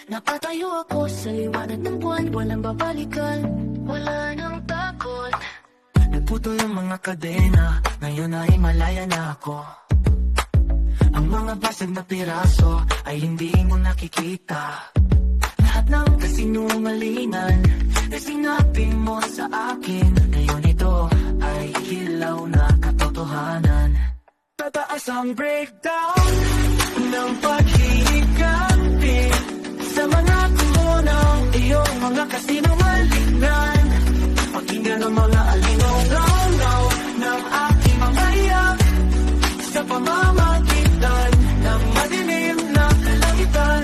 Napatayo ako sa liwanag ng buwan, walang babalikan, wala nang takot. Nagputol ang mga kadena, ngayon ay malaya na ako. Ang mga basag na piraso ay hindi mo nakikita. Lahat ng kasinungalingan na sinabi mo sa akin, ngayon ito ay hilaw na katotohanan. Tataas ang breakdown ng paghihiganti sa mga tumo ng iyong mga kasinungalingan. Pakinggan ang mga alingaw-ngaw ng aking mga iyak sa pamamagitan ng madilim na kalangitan.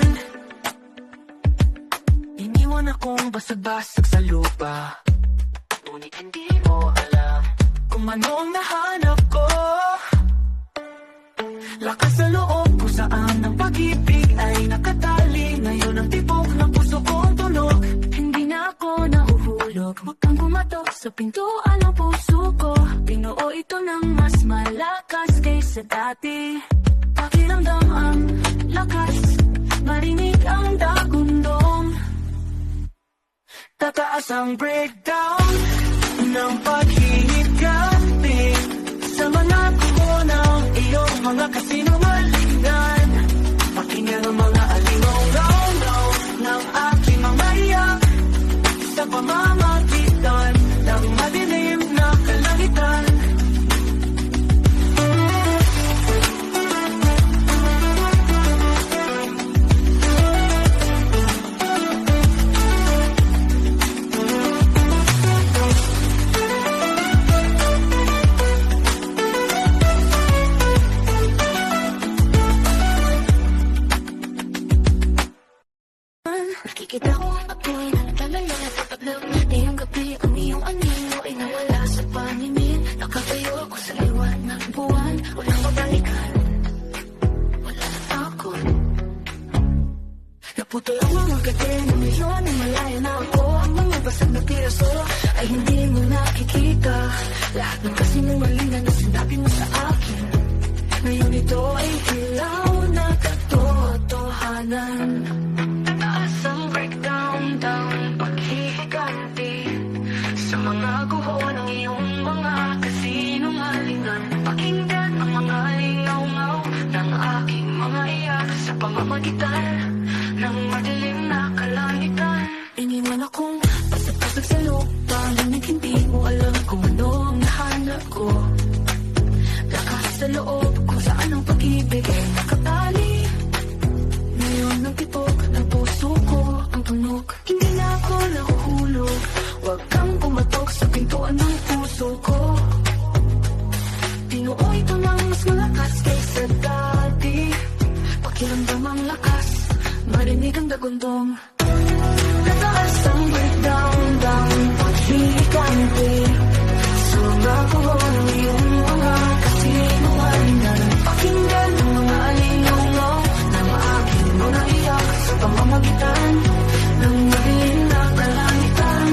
Iniwan akong basag-basag sa lupa, ngunit hindi mo alam kung anong nahanap ko. Lakas sa loob kung saan ang pag-ibig ay nakatali. Ngayon ang tibok ng puso kong tunog, Hindi na ako nahuhulog, huwag kang kumatok sa pintuan ng puso ko. Binuo ito ng mas malakas kaysa dati. Pakiramdam ang lakas, marinig ang dagundong. tataas ang breakdown ng paghihiganti sa mga kuko ng iyong mga kasinungalingan. Pakinggan ang mga alingaw-ngaw ng aking mga iyak sa pamamagitan ng madilim na kalangitan. Nakikita ko ang apoy na naglalala sa tablaw. Ngayong gabi ang iyong anino ay nawala sa paningin. Nakatayo ako sa liwan ng buwan, walang babalikan, wala na takot. Naputol ang mga kadena, ngayon ay malaya na ako. Ang mga basag na piraso ay hindi mo nakikita. Lahat ng kasinungalingan na sinabi mo sa akin, ngayon ito ay hilaw na katotohanan. Tataas ang breakdown, down, paghihiganti sa mga guho ng iyong mga kasinungalingan. Pakinggan ang mga lingaw-ngaw ng aking mga iyak sa pamamagitan ng madilim na kalangitan. Iniwan akong pasag-pasag sa lupa, ngunit hindi mo alam kung ano ang nahanap ko. Lakas sa loob kung saan ang pag-ibig ay nakatali. Ngayon ang tipok ng puso ko ang tunog, hindi na ako nahuhulog. Huwag kang pumatok sa pintuan ng puso ko. Binuo ito ng mas malakas kaysa dati. Pakiramdam ang lakas, marinig ang dagundong. Tataas ang breakdown, down, paghihiganti sa mga kuho ng iyong mga kasinungalingan. Pakinggan ang mga alingaw-ngaw ng aking mga iyak sa pamamagitan ng madilim na kalangitan.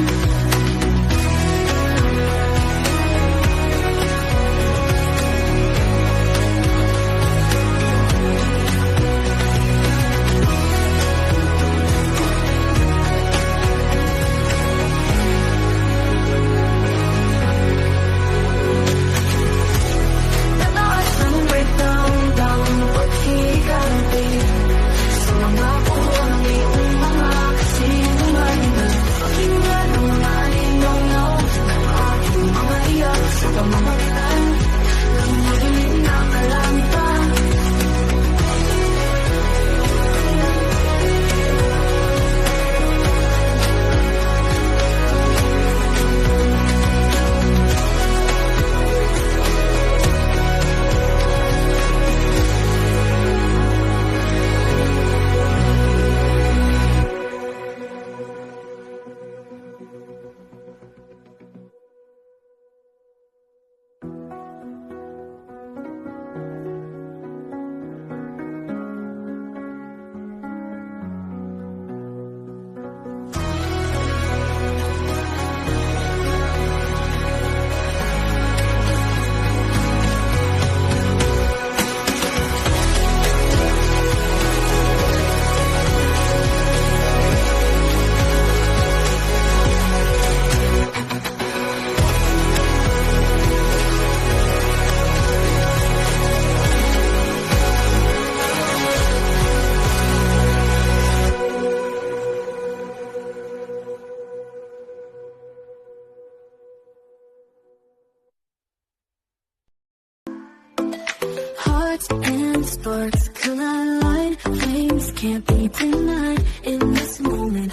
Lights and sparks collide. Flames can't be denied. In this moment,